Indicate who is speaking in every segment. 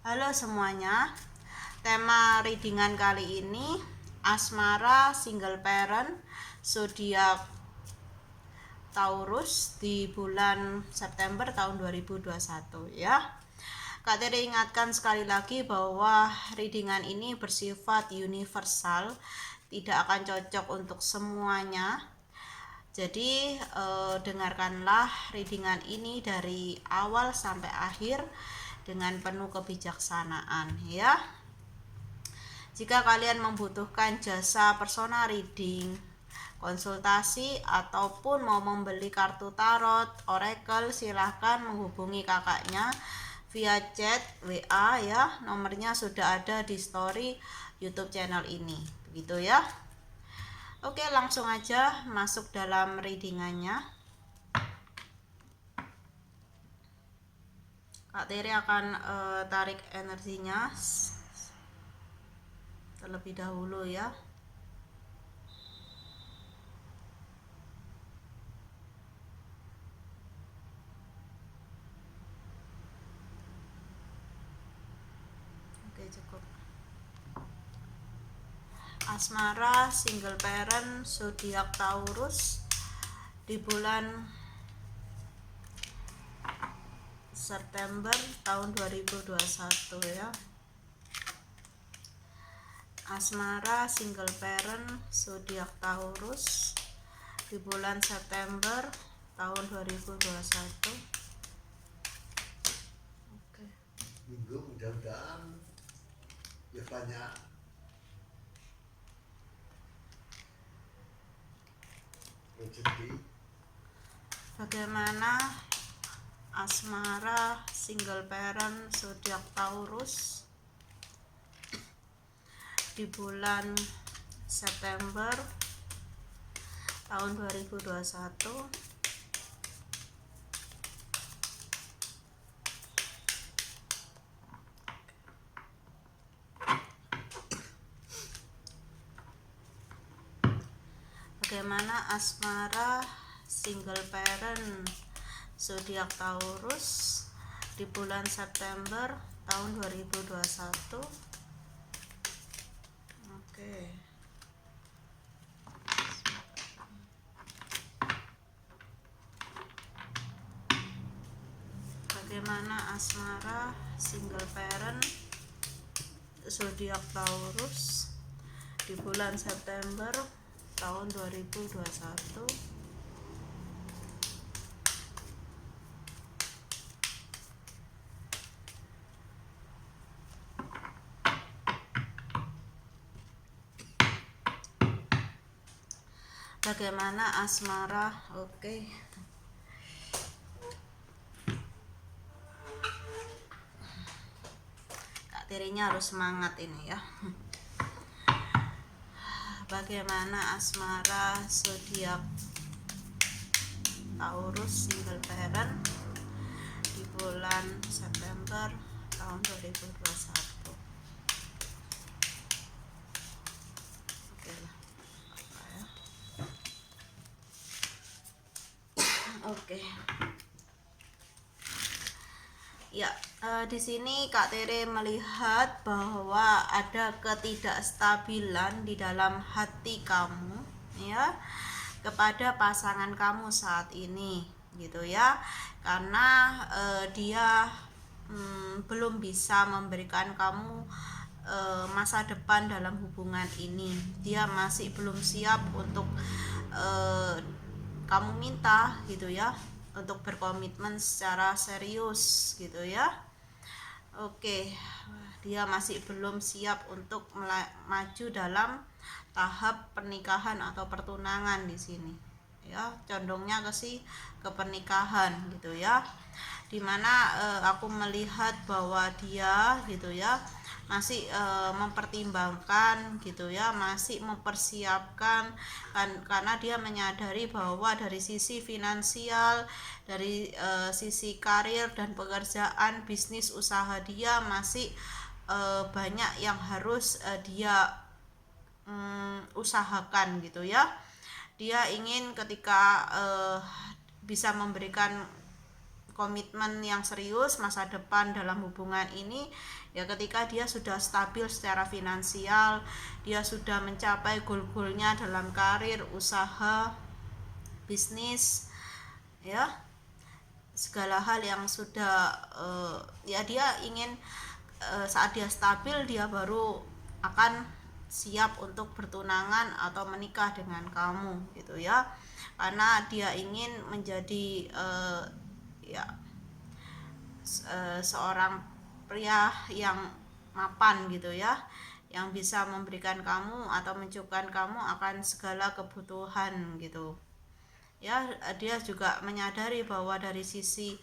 Speaker 1: Halo semuanya, tema readingan kali ini asmara single parent zodiak Taurus di bulan September tahun 2021 ya. Kak Tere ingatkan sekali lagi bahwa readingan ini bersifat universal, tidak akan cocok untuk semuanya. Jadi dengarkanlah readingan ini dari awal sampai akhir dengan penuh kebijaksanaan ya. Jika kalian membutuhkan jasa personal reading, konsultasi ataupun mau membeli kartu tarot, oracle, silahkan menghubungi kakaknya via chat WA ya. Nomornya sudah ada di story YouTube channel ini. Begitu ya. Oke, langsung aja masuk dalam readingannya. Kak Tere akan tarik energinya terlebih dahulu ya. Oke, cukup. Asmara single parent zodiak Taurus di bulan September tahun 2021 ya. Asmara single parent zodiak Taurus di bulan September tahun 2021. Oke.
Speaker 2: Minggu mudah-mudahan ya banyak rezeki.
Speaker 1: Bagaimana asmara single parent zodiak Taurus di bulan September tahun 2021? Bagaimana asmara single parent zodiak Taurus di bulan September tahun 2021? Oke. Bagaimana asmara single parent zodiak Taurus di bulan September tahun 2021? Bagaimana asmara? Oke. Kak Tirinya harus semangat ini ya. Bagaimana asmara zodiak Taurus single parent di bulan September tahun 2021? Oke lah. Apa ya? Oke. Ya, di sini Kak Tere melihat bahwa ada ketidakstabilan di dalam hati kamu ya kepada pasangan kamu saat ini gitu ya. Karena dia belum bisa memberikan kamu masa depan dalam hubungan ini. Dia masih belum siap untuk kamu minta gitu ya, untuk berkomitmen secara serius gitu ya. Oke, dia masih belum siap untuk maju dalam tahap pernikahan atau pertunangan di sini ya, condongnya ke pernikahan gitu ya, dimana aku melihat bahwa dia gitu ya masih mempertimbangkan gitu ya, masih mempersiapkan kan, karena dia menyadari bahwa dari sisi finansial, dari sisi karir dan pekerjaan, bisnis usaha dia masih banyak yang harus dia usahakan gitu ya. Dia ingin ketika bisa memberikan komitmen yang serius masa depan dalam hubungan ini ya ketika dia sudah stabil secara finansial, dia sudah mencapai goal-goalnya dalam karir, usaha, bisnis, ya segala hal yang sudah ya dia ingin saat dia stabil dia baru akan siap untuk bertunangan atau menikah dengan kamu gitu ya, karena dia ingin menjadi ya seorang pria yang mapan gitu ya, yang bisa memberikan kamu atau mencukupkan kamu akan segala kebutuhan gitu ya. Dia juga menyadari bahwa dari sisi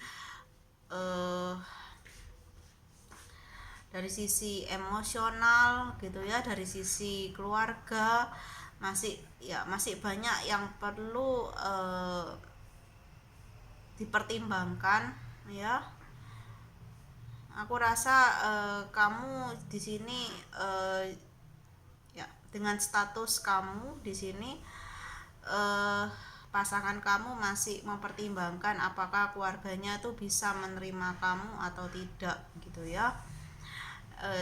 Speaker 1: emosional gitu ya, dari sisi keluarga masih banyak yang perlu dipertimbangkan ya. Aku rasa kamu di sini ya dengan status kamu di sini pasangan kamu masih mempertimbangkan apakah keluarganya tuh bisa menerima kamu atau tidak gitu ya.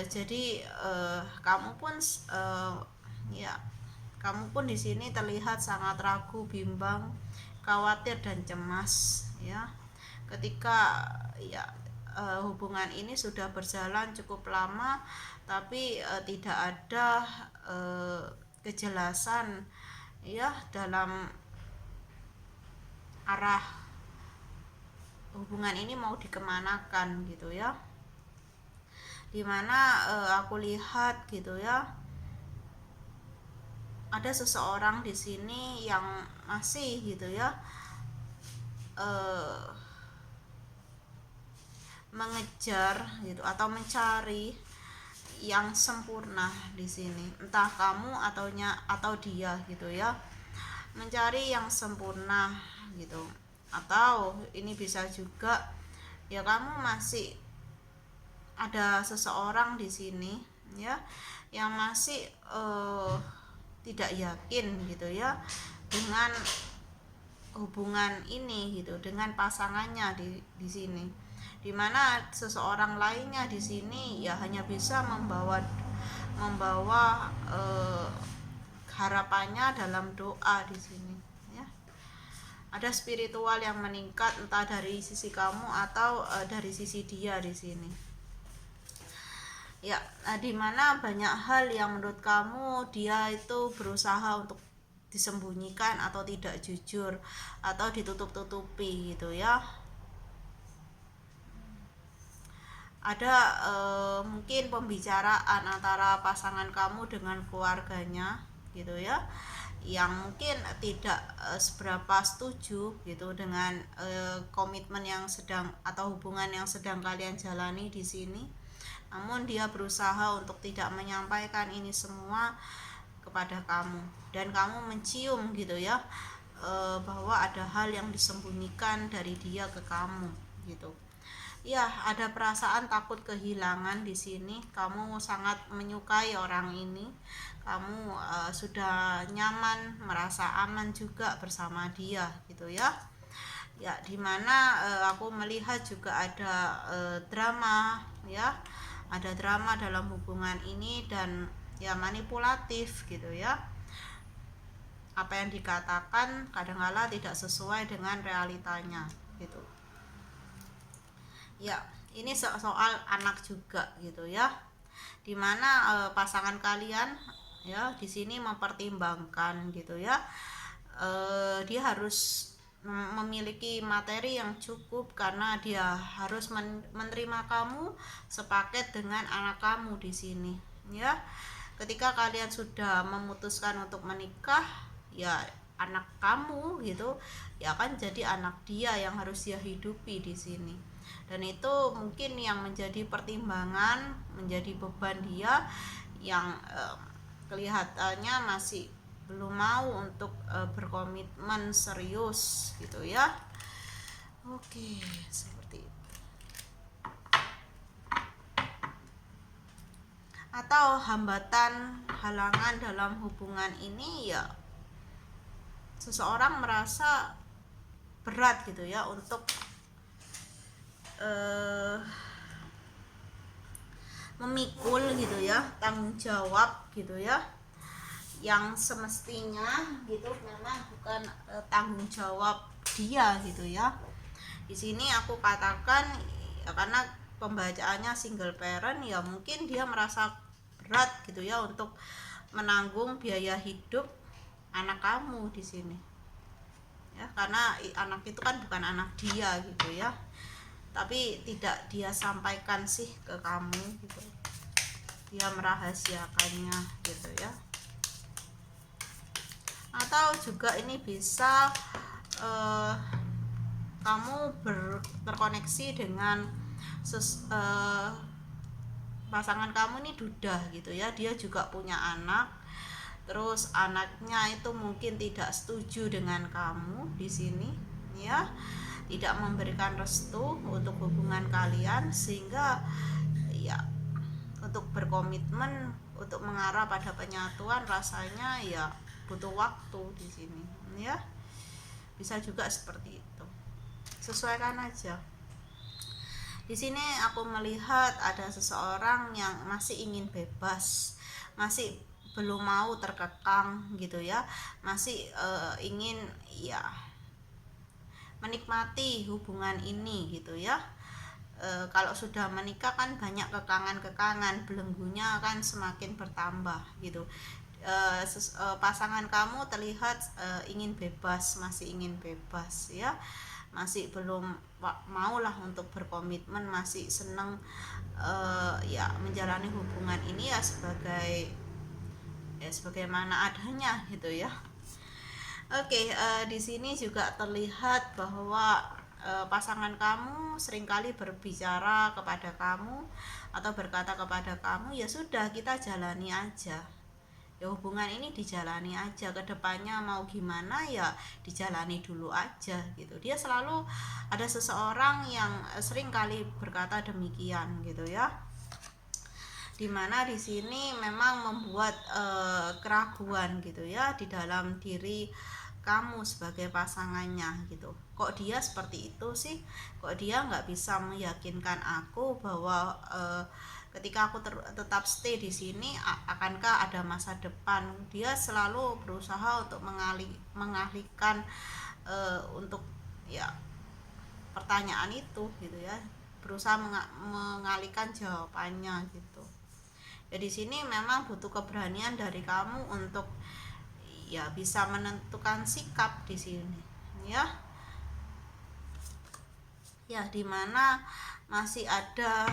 Speaker 1: Jadi kamu pun ya kamu pun di sini terlihat sangat ragu, bimbang, khawatir dan cemas ya. Ketika ya hubungan ini sudah berjalan cukup lama tapi tidak ada kejelasan ya dalam arah hubungan ini mau dikemanakan gitu ya, dimana aku lihat gitu ya ada seseorang di sini yang masih gitu ya mengejar gitu atau mencari yang sempurna di sini, entah kamu atau dia gitu ya, mencari yang sempurna gitu. Atau ini bisa juga ya kamu masih ada seseorang di sini ya yang masih tidak yakin gitu ya dengan hubungan ini gitu, dengan pasangannya di sini, dimana seseorang lainnya di sini ya hanya bisa membawa harapannya dalam doa di sini ya. Ada spiritual yang meningkat entah dari sisi kamu atau dari sisi dia di sini ya, dimana banyak hal yang menurut kamu dia itu berusaha untuk disembunyikan atau tidak jujur atau ditutup-tutupi gitu ya. Ada mungkin pembicaraan antara pasangan kamu dengan keluarganya gitu ya, yang mungkin tidak seberapa setuju gitu dengan komitmen yang sedang atau hubungan yang sedang kalian jalani di sini. Namun dia berusaha untuk tidak menyampaikan ini semua kepada kamu, dan kamu mencium gitu ya bahwa ada hal yang disembunyikan dari dia ke kamu gitu. Ya, ada perasaan takut kehilangan di sini. Kamu sangat menyukai orang ini. Kamu sudah nyaman, merasa aman juga bersama dia gitu ya. Ya, dimana aku melihat juga ada drama ya. Ada drama dalam hubungan ini dan ya manipulatif gitu ya. Apa yang dikatakan kadang-kala tidak sesuai dengan realitanya gitu. Ya, ini soal anak juga gitu ya, dimana pasangan kalian ya di sini mempertimbangkan gitu ya, dia harus memiliki materi yang cukup karena dia harus menerima kamu sepaket dengan anak kamu di sini ya. Ketika kalian sudah memutuskan untuk menikah ya, anak kamu gitu ya kan jadi anak dia yang harus dia hidupi di sini, dan itu mungkin yang menjadi pertimbangan, menjadi beban dia yang kelihatannya masih belum mau untuk berkomitmen serius gitu ya. Oke, seperti itu. Atau hambatan, halangan dalam hubungan ini ya, seseorang merasa berat gitu ya untuk eh, memikul gitu ya, tanggung jawab gitu ya, yang semestinya gitu memang bukan tanggung jawab dia gitu ya. Di sini aku katakan ya, karena pembacaannya single parent ya, mungkin dia merasa berat gitu ya untuk menanggung biaya hidup anak kamu di sini ya, karena anak itu kan bukan anak dia gitu ya, tapi tidak dia sampaikan sih ke kamu gitu, dia merahasiakannya gitu ya. Atau juga ini bisa kamu terkoneksi dengan pasangan kamu ini duda gitu ya, dia juga punya anak, terus anaknya itu mungkin tidak setuju dengan kamu di sini ya, tidak memberikan restu untuk hubungan kalian, sehingga ya untuk berkomitmen untuk mengarah pada penyatuan rasanya ya butuh waktu di sini ya. Bisa juga seperti itu, sesuaikan aja. Di sini aku melihat ada seseorang yang masih ingin bebas, masih belum mau terkekang gitu ya, masih ingin ya menikmati hubungan ini gitu ya. Kalau sudah menikah kan banyak kekangan-kekangan, belenggunya kan semakin bertambah gitu. Pasangan kamu terlihat ingin bebas, masih ingin bebas ya, masih belum mau lah untuk berkomitmen, masih senang ya menjalani hubungan ini ya sebagaimana adanya gitu ya. Oke, di sini juga terlihat bahwa pasangan kamu seringkali berbicara kepada kamu atau berkata kepada kamu, ya sudah kita jalani aja. Ya hubungan ini dijalani aja, kedepannya mau gimana ya dijalani dulu aja gitu. Dia selalu ada seseorang yang sering kali berkata demikian gitu ya, dimana di sini memang membuat keraguan gitu ya di dalam diri kamu sebagai pasangannya gitu. Kok dia seperti itu sih, kok dia nggak bisa meyakinkan aku bahwa ketika aku tetap stay di sini akankah ada masa depan. Dia selalu berusaha untuk mengalihkan untuk ya pertanyaan itu gitu ya, berusaha mengalihkan jawabannya gitu. Ya di sini memang butuh keberanian dari kamu untuk ya bisa menentukan sikap di sini ya. Ya dimana masih ada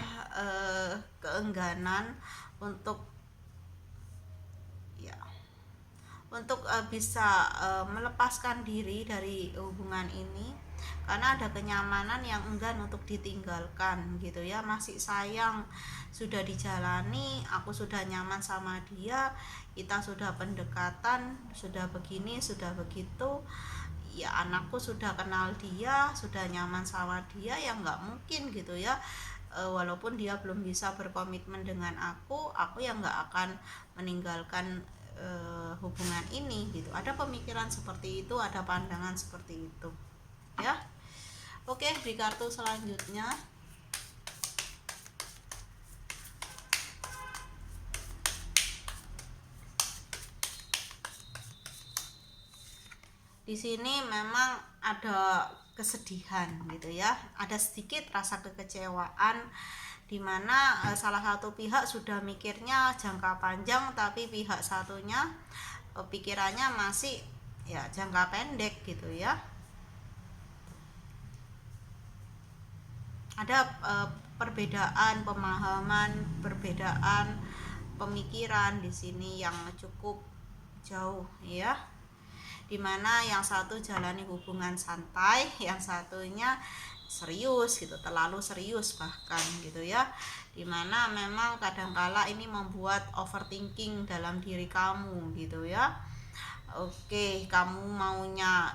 Speaker 1: keengganan untuk ya bisa melepaskan diri dari hubungan ini, karena ada kenyamanan yang enggan untuk ditinggalkan gitu ya. Masih sayang, sudah dijalani, aku sudah nyaman sama dia, kita sudah pendekatan, sudah begini sudah begitu ya, anakku sudah kenal dia, sudah nyaman sama dia, ya nggak mungkin gitu ya. Walaupun dia belum bisa berkomitmen dengan aku yang nggak akan meninggalkan hubungan ini gitu. Ada pemikiran seperti itu, ada pandangan seperti itu ya. Oke, di kartu selanjutnya di sini memang ada kesedihan gitu ya, ada sedikit rasa kekecewaan, dimana salah satu pihak sudah mikirnya jangka panjang, tapi pihak satunya pikirannya masih ya jangka pendek gitu ya. Ada perbedaan pemahaman, perbedaan pemikiran di sini yang cukup jauh ya, dimana yang satu jalani hubungan santai, yang satunya serius gitu, terlalu serius bahkan gitu ya, dimana memang kadangkala ini membuat overthinking dalam diri kamu gitu ya. Oke, kamu maunya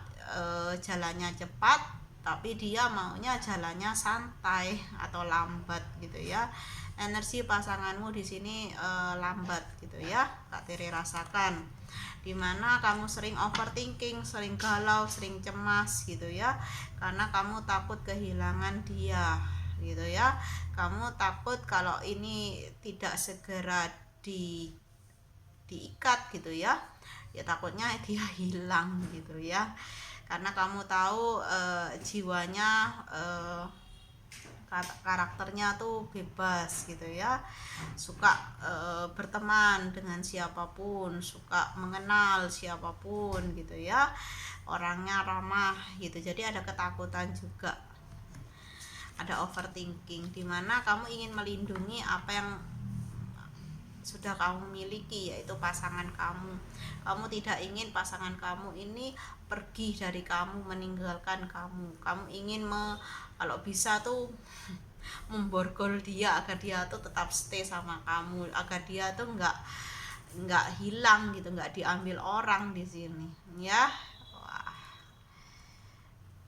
Speaker 1: jalannya cepat, tapi dia maunya jalannya santai atau lambat gitu ya. Energi pasanganmu di sini lambat gitu ya, Kak Tiri rasakan, dimana kamu sering overthinking, sering galau, sering cemas gitu ya, karena kamu takut kehilangan dia gitu ya. Kamu takut kalau ini tidak segera diikat gitu ya, ya takutnya dia hilang gitu ya, karena kamu tahu jiwanya, karakternya tuh bebas gitu ya, suka berteman dengan siapapun, suka mengenal siapapun gitu ya, orangnya ramah gitu. Jadi ada ketakutan juga, ada overthinking, dimana kamu ingin melindungi apa yang sudah kamu miliki, yaitu pasangan kamu. Kamu tidak ingin pasangan kamu ini pergi dari kamu, meninggalkan kamu. Kamu ingin kalau bisa tuh memborgol dia agar dia tuh tetap stay sama kamu, agar dia tuh nggak hilang gitu, nggak diambil orang di sini ya. Wah,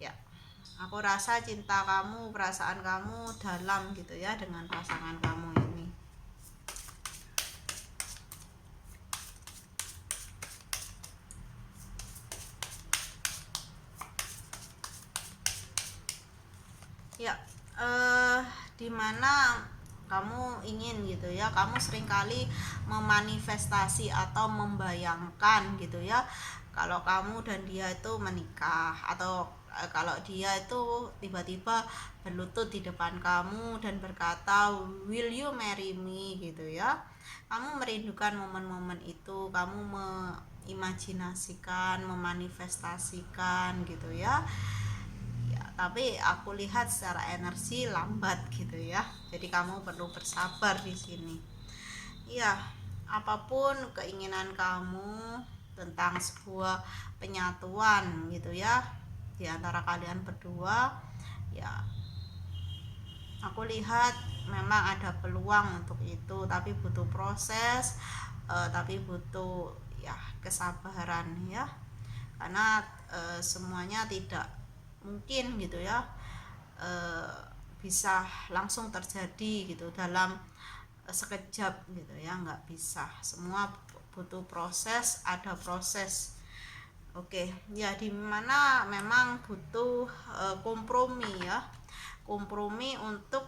Speaker 1: ya, aku rasa cinta kamu, perasaan kamu dalam gitu ya dengan pasangan kamu ini. Ya, dimana kamu ingin gitu ya, kamu seringkali memanifestasi atau membayangkan gitu ya, kalau kamu dan dia itu menikah, atau kalau dia itu tiba-tiba berlutut di depan kamu dan berkata will you marry me gitu ya. Kamu merindukan momen-momen itu, kamu mengimajinasikan, memanifestasikan gitu ya. Tapi aku lihat secara energi lambat gitu ya, jadi kamu perlu bersabar di sini ya. Apapun keinginan kamu tentang sebuah penyatuan gitu ya di antara kalian berdua, ya aku lihat memang ada peluang untuk itu, tapi butuh proses, tapi butuh ya kesabaran ya, karena semuanya tidak mungkin gitu ya, bisa langsung terjadi gitu dalam sekejap gitu ya, nggak bisa, semua butuh proses, ada proses. Oke ya, dimana memang butuh kompromi ya, kompromi untuk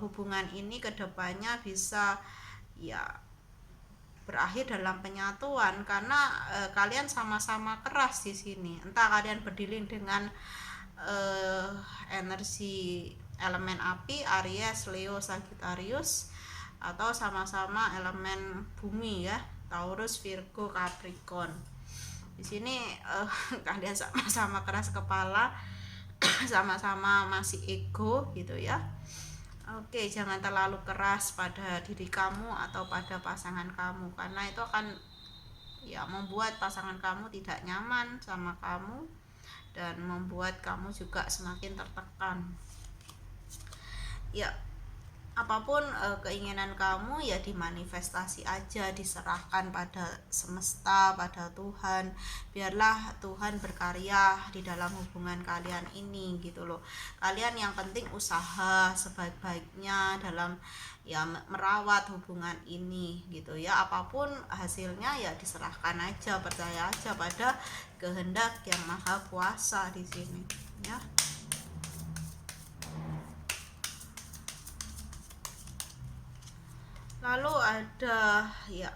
Speaker 1: hubungan ini kedepannya bisa ya berakhir dalam penyatuan, karena kalian sama-sama keras di sini. Entah kalian berdiri dengan energi elemen api, Aries, Leo, Sagittarius, atau sama-sama elemen bumi ya, Taurus, Virgo, Capricorn. Di sini kalian sama-sama keras kepala, sama-sama masih ego gitu ya. Oke, jangan terlalu keras pada diri kamu atau pada pasangan kamu, karena itu akan ya membuat pasangan kamu tidak nyaman sama kamu dan membuat kamu juga semakin tertekan. Ya, apapun keinginan kamu ya dimanifestasi aja, diserahkan pada semesta, pada Tuhan. Biarlah Tuhan berkarya di dalam hubungan kalian ini gitu loh. Kalian yang penting usaha sebaik-baiknya dalam ya merawat hubungan ini gitu ya. Apapun hasilnya ya diserahkan aja, percaya aja pada kehendak yang maha kuasa di sini ya. Lalu ada ya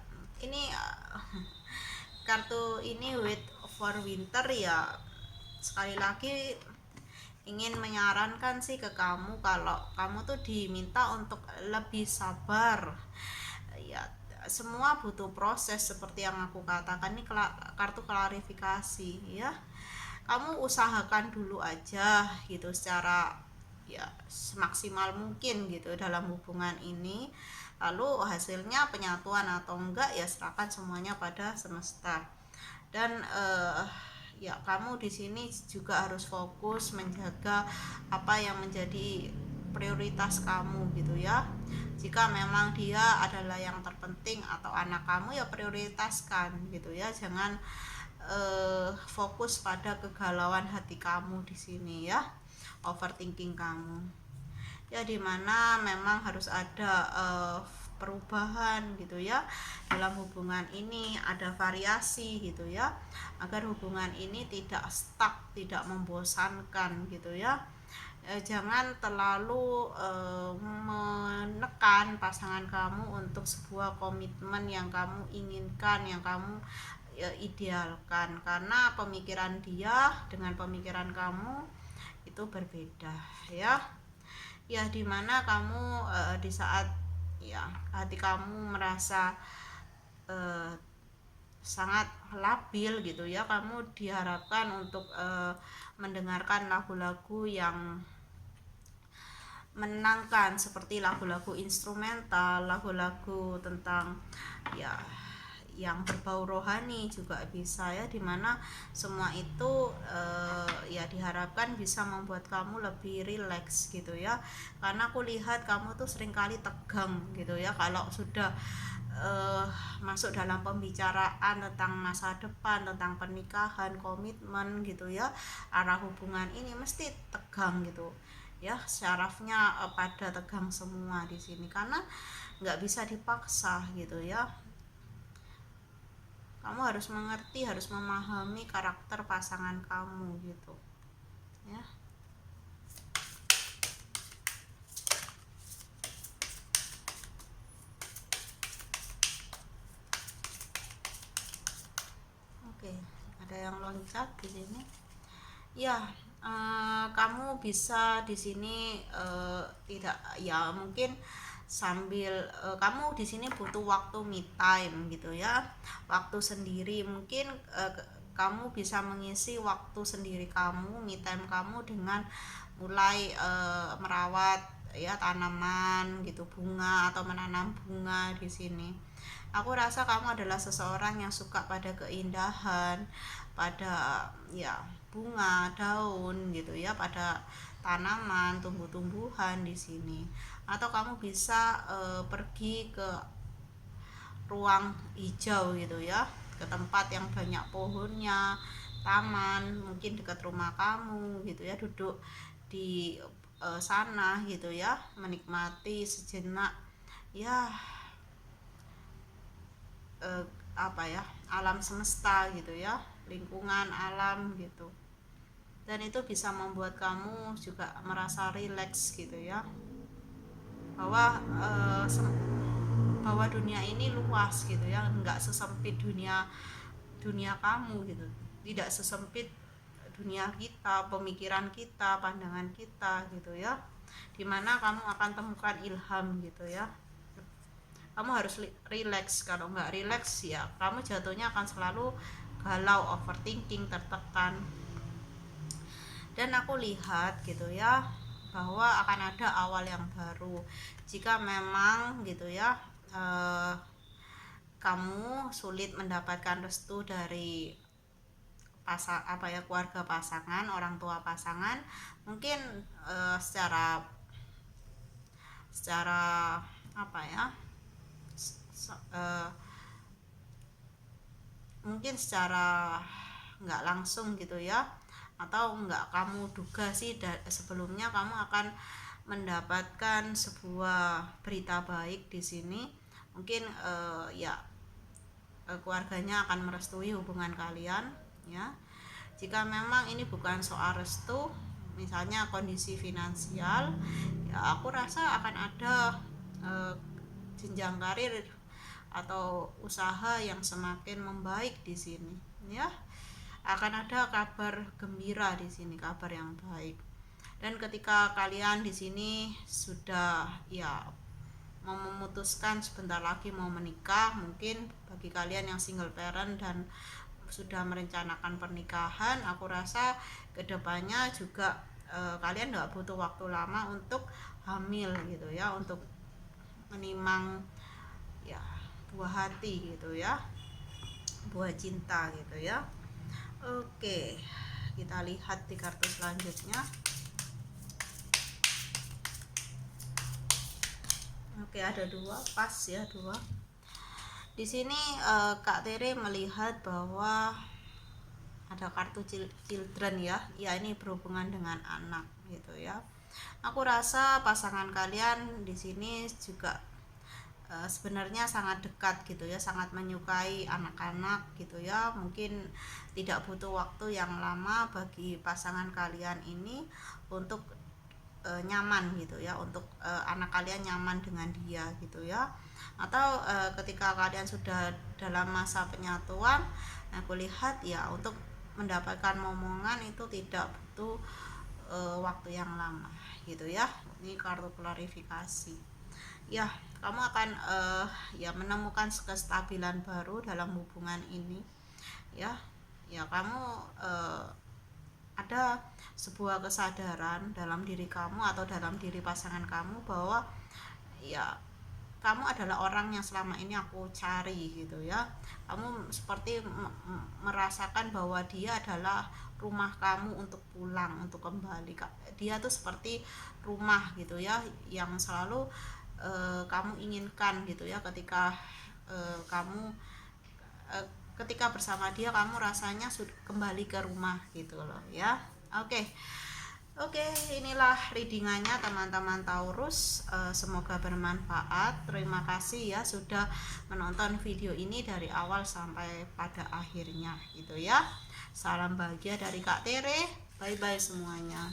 Speaker 1: ini kartu ini wait for winter ya, sekali lagi ingin menyarankan sih ke kamu, kalau kamu tuh diminta untuk lebih sabar ya. Semua butuh proses seperti yang aku katakan, ini kartu klarifikasi ya. Kamu usahakan dulu aja gitu secara ya semaksimal mungkin gitu dalam hubungan ini, lalu hasilnya penyatuan atau enggak ya serahkan semuanya pada semesta. Dan ya kamu di sini juga harus fokus menjaga apa yang menjadi prioritas kamu gitu ya. Jika memang dia adalah yang terpenting atau anak kamu ya prioritaskan gitu ya, jangan fokus pada kegalauan hati kamu di sini ya, overthinking kamu ya, dimana memang harus ada perubahan gitu ya dalam hubungan ini, ada variasi gitu ya, agar hubungan ini tidak stuck, tidak membosankan gitu ya. Jangan terlalu menekan pasangan kamu untuk sebuah komitmen yang kamu inginkan, yang kamu idealkan, karena pemikiran dia dengan pemikiran kamu itu berbeda, ya. Ya, dimana kamu di saat ya hati kamu merasa eh, sangat labil gitu ya, kamu diharapkan untuk mendengarkan lagu-lagu yang menenangkan, seperti lagu-lagu instrumental, lagu-lagu tentang ya yang berbau rohani juga bisa, ya, dimana semua itu ya diharapkan bisa membuat kamu lebih rileks gitu ya, karena aku lihat kamu tuh seringkali tegang gitu ya kalau sudah masuk dalam pembicaraan tentang masa depan, tentang pernikahan, komitmen gitu ya, arah hubungan ini mesti tegang gitu ya, syarafnya pada tegang semua di sini, karena nggak bisa dipaksa gitu ya. Kamu harus mengerti, harus memahami karakter pasangan kamu gitu ya. Oke, ada yang loncat di sini. Ya, kamu bisa di sini tidak ya, mungkin sambil kamu di sini butuh waktu me time gitu ya, waktu sendiri. Mungkin kamu bisa mengisi waktu sendiri kamu, me time kamu, dengan mulai merawat ya tanaman gitu, bunga, atau menanam bunga di sini. Aku rasa kamu adalah seseorang yang suka pada keindahan, pada ya bunga, daun gitu ya, pada tanaman, tumbuh-tumbuhan di sini. Atau kamu bisa pergi ke ruang hijau gitu ya, ke tempat yang banyak pohonnya, taman, mungkin dekat rumah kamu gitu ya, duduk di sana gitu ya, menikmati sejenak ya apa ya, alam semesta gitu ya, lingkungan alam gitu, dan itu bisa membuat kamu juga merasa rileks gitu ya, bahwa bahwa dunia ini luas gitu ya, nggak sesempit dunia dunia kamu gitu, tidak sesempit dunia kita, pemikiran kita, pandangan kita gitu ya, dimana kamu akan temukan ilham gitu ya. Kamu harus relax, kalau nggak relax ya kamu jatuhnya akan selalu galau, overthinking, tertekan. Dan aku lihat gitu ya, bahwa akan ada awal yang baru jika memang gitu ya kamu sulit mendapatkan restu dari keluarga pasangan, orang tua pasangan. Mungkin secara apa ya, mungkin secara nggak langsung gitu ya, atau nggak kamu duga sih sebelumnya, kamu akan mendapatkan sebuah berita baik di sini. Mungkin keluarganya akan merestui hubungan kalian ya. Jika memang ini bukan soal restu, misalnya kondisi finansial, ya aku rasa akan ada jenjang karir atau usaha yang semakin membaik di sini ya. Akan ada kabar gembira di sini, kabar yang baik. Dan ketika kalian di sini sudah ya mau memutuskan sebentar lagi mau menikah, mungkin bagi kalian yang single parent dan sudah merencanakan pernikahan, aku rasa kedepannya juga kalian nggak butuh waktu lama untuk hamil gitu ya, untuk menimang ya buah hati gitu ya, buah cinta gitu ya. Oke, kita lihat di kartu selanjutnya. Oke, ada dua, pas ya, dua. Di sini Kak Tere melihat bahwa ada kartu children ya. Ya, ini berhubungan dengan anak gitu ya. Aku rasa pasangan kalian di sini juga sebenarnya sangat dekat gitu ya, sangat menyukai anak-anak gitu ya. Mungkin tidak butuh waktu yang lama bagi pasangan kalian ini untuk nyaman gitu ya, untuk anak kalian nyaman dengan dia gitu ya. Atau ketika kalian sudah dalam masa penyatuan, aku lihat ya untuk mendapatkan momongan itu tidak butuh waktu yang lama gitu ya. Ini kartu klarifikasi ya, kamu akan ya menemukan kestabilan baru dalam hubungan ini ya. Ya kamu ada sebuah kesadaran dalam diri kamu atau dalam diri pasangan kamu bahwa ya kamu adalah orang yang selama ini aku cari gitu ya. Kamu seperti merasakan bahwa dia adalah rumah kamu untuk pulang, untuk kembali. Dia tuh seperti rumah gitu ya, yang selalu kamu inginkan gitu ya. Ketika kamu ketika bersama dia, kamu rasanya kembali ke rumah gitu loh ya. Oke, inilah readingannya teman-teman Taurus. Semoga bermanfaat. Terima kasih ya sudah menonton video ini dari awal sampai pada akhirnya gitu ya. Salam bahagia dari Kak Tere. Bye bye semuanya.